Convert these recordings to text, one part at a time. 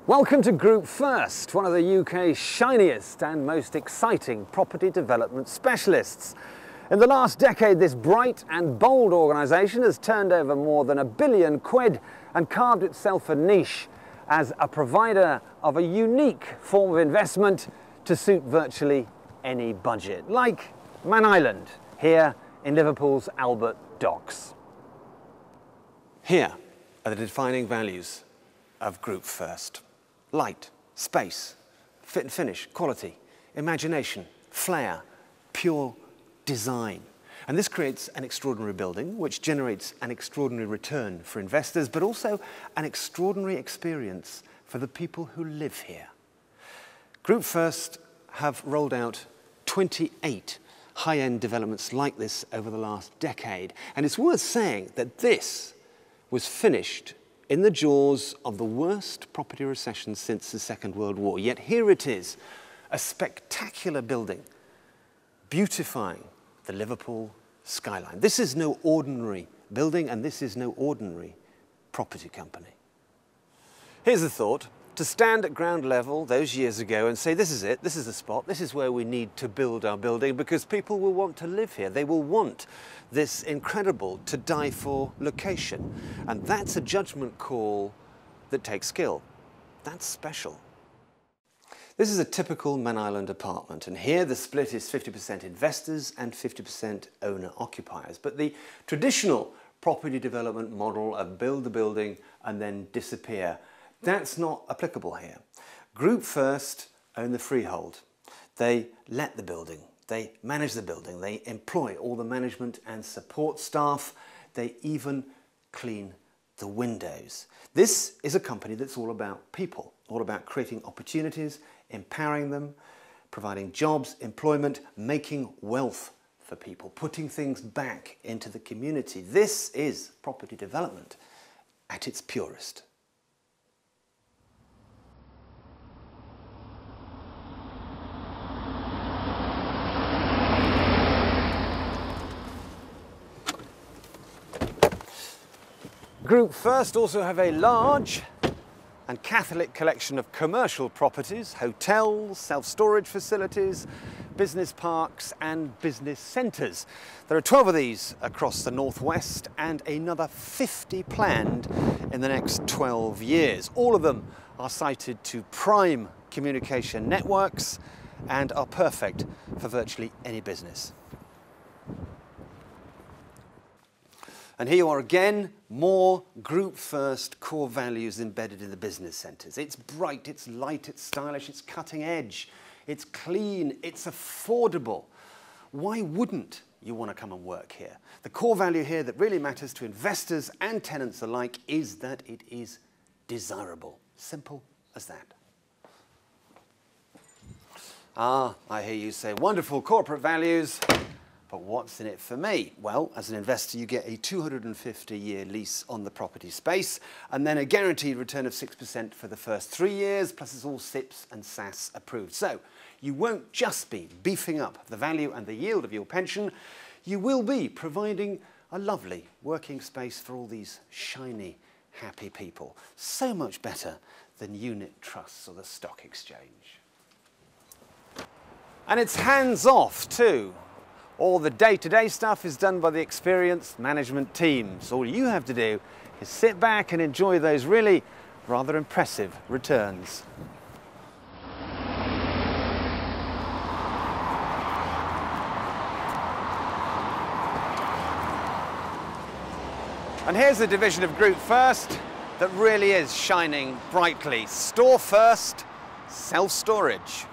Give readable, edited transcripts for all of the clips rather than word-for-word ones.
Welcome to Group First, one of the UK's shiniest and most exciting property development specialists. In the last decade, this bright and bold organisation has turned over more than £1 billion and carved itself a niche as a provider of a unique form of investment to suit virtually any budget, like Man Island, here in Liverpool's Albert Docks. Here are the defining values of Group First. Light, space, fit and finish, quality, imagination, flair, pure design. And this creates an extraordinary building which generates an extraordinary return for investors, but also an extraordinary experience for the people who live here. Group First have rolled out 28 high-end developments like this over the last decade. And it's worth saying that this was finished in the jaws of the worst property recession since the Second World War. Yet here it is, a spectacular building, beautifying the Liverpool skyline. This is no ordinary building, and this is no ordinary property company. Here's a thought. To stand at ground level those years ago and say, this is it, this is the spot, this is where we need to build our building because people will want to live here. They will want this incredible to die for location. And that's a judgment call that takes skill. That's special. This is a typical Man Island apartment, and here the split is 50% investors and 50% owner-occupiers. But the traditional property development model of build the building and then disappear, that's not applicable here. Group First own the freehold. They let the building, they manage the building, they employ all the management and support staff, they even clean the windows. This is a company that's all about people, all about creating opportunities, empowering them, providing jobs, employment, making wealth for people, putting things back into the community. This is property development at its purest. Group First also have a large and Catholic collection of commercial properties, hotels, self-storage facilities, business parks and business centres. There are 12 of these across the northwest and another 50 planned in the next 12 years. All of them are sited to prime communication networks and are perfect for virtually any business. And here you are again, more Group First core values embedded in the business centres. It's bright, it's light, it's stylish, it's cutting edge, it's clean, it's affordable. Why wouldn't you want to come and work here? The core value here that really matters to investors and tenants alike is that it is desirable. Simple as that. Ah, I hear you say, wonderful corporate values. But what's in it for me? Well, as an investor, you get a 250-year lease on the property space and then a guaranteed return of 6% for the first 3 years, plus it's all SIPS and SAS approved. So you won't just be beefing up the value and the yield of your pension, you will be providing a lovely working space for all these shiny, happy people. So much better than unit trusts or the stock exchange. And it's hands-off too. All the day-to-day stuff is done by the experienced management teams. All you have to do is sit back and enjoy those really rather impressive returns. And here's a division of Group First that really is shining brightly. Store First, self-storage.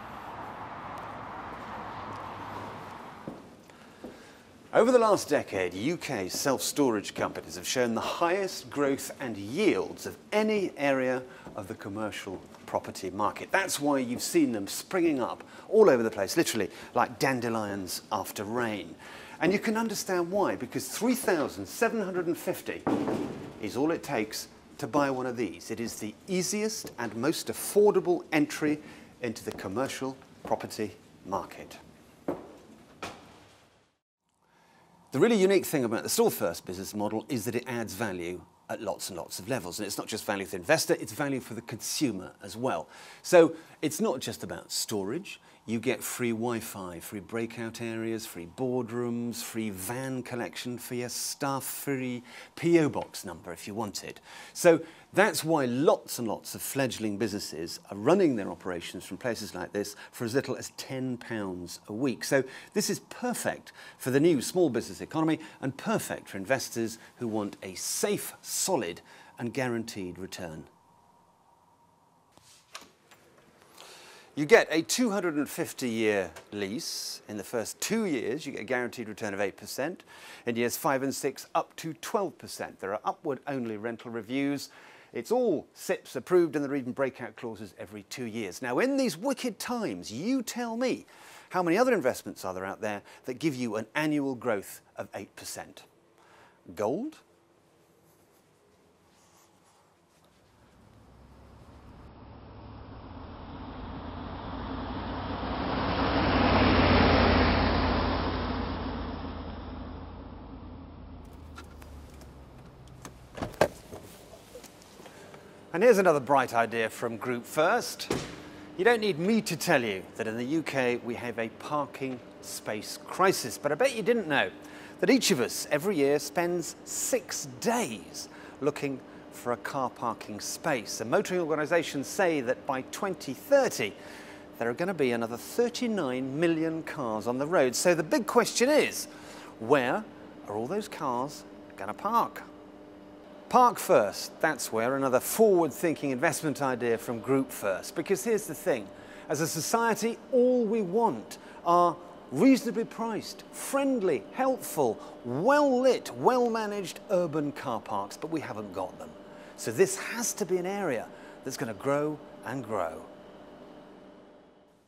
Over the last decade, UK self-storage companies have shown the highest growth and yields of any area of the commercial property market. That's why you've seen them springing up all over the place, literally like dandelions after rain. And you can understand why, because 3,750 is all it takes to buy one of these. It is the easiest and most affordable entry into the commercial property market. The really unique thing about the Store First business model is that it adds value at lots and lots of levels. And it's not just value for the investor, it's value for the consumer as well. So it's not just about storage. You get free Wi-Fi, free breakout areas, free boardrooms, free van collection for your stuff, free PO box number if you want it. So that's why lots and lots of fledgling businesses are running their operations from places like this for as little as £10 a week. So this is perfect for the new small business economy and perfect for investors who want a safe, solid and guaranteed return. You get a 250-year lease. In the first 2 years, you get a guaranteed return of 8%. In years 5 and 6, up to 12%. There are upward-only rental reviews. It's all SIPs approved, and there are even breakout clauses every 2 years. Now, in these wicked times, you tell me, how many other investments are there out there that give you an annual growth of 8%? Gold? And here's another bright idea from Group First. You don't need me to tell you that in the UK we have a parking space crisis, but I bet you didn't know that each of us every year spends 6 days looking for a car parking space. And motoring organisations say that by 2030 there are going to be another 39 million cars on the road. So the big question is, where are all those cars going to park? Park First, that's where, another forward-thinking investment idea from Group First. Because here's the thing, as a society, all we want are reasonably priced, friendly, helpful, well-lit, well-managed urban car parks, but we haven't got them. So this has to be an area that's going to grow and grow.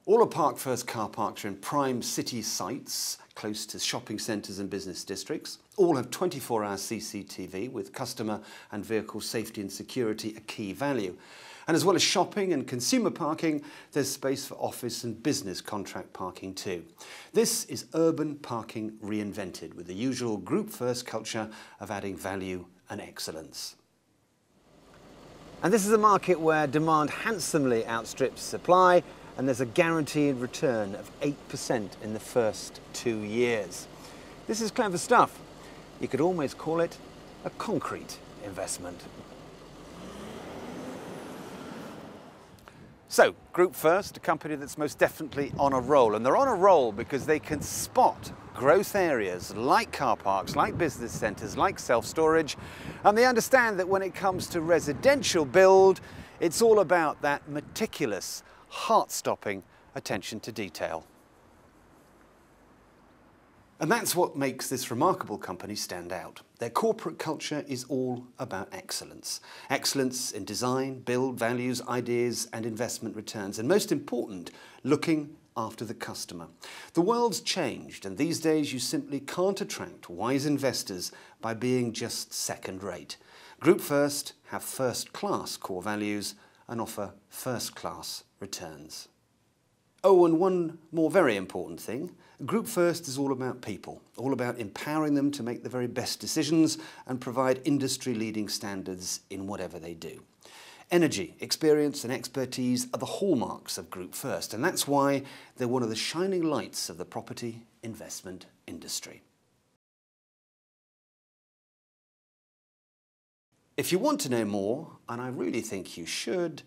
All of Park First car parks are in prime city sites, close to shopping centres and business districts. All have 24-hour CCTV with customer and vehicle safety and security a key value. And as well as shopping and consumer parking, there's space for office and business contract parking too. This is urban parking reinvented with the usual Group First culture of adding value and excellence. And this is a market where demand handsomely outstrips supply, and there's a guaranteed return of 8% in the first 2 years. This is clever stuff. You could almost call it a concrete investment. So, Group First, a company that's most definitely on a roll. And they're on a roll because they can spot growth areas like car parks, like business centres, like self-storage. And they understand that when it comes to residential build, it's all about that meticulous, heart-stopping attention to detail. And that's what makes this remarkable company stand out. Their corporate culture is all about excellence. Excellence in design, build, values, ideas and investment returns. And most important, looking after the customer. The world's changed, and these days you simply can't attract wise investors by being just second-rate. Group First have first-class core values and offer first-class returns. Oh, and one more very important thing. Group First is all about people, all about empowering them to make the very best decisions and provide industry-leading standards in whatever they do. Energy, experience and expertise are the hallmarks of Group First, and that's why they're one of the shining lights of the property investment industry. If you want to know more, and I really think you should,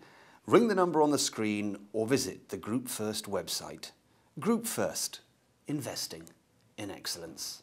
ring the number on the screen or visit the Group First website. Group First, investing in excellence.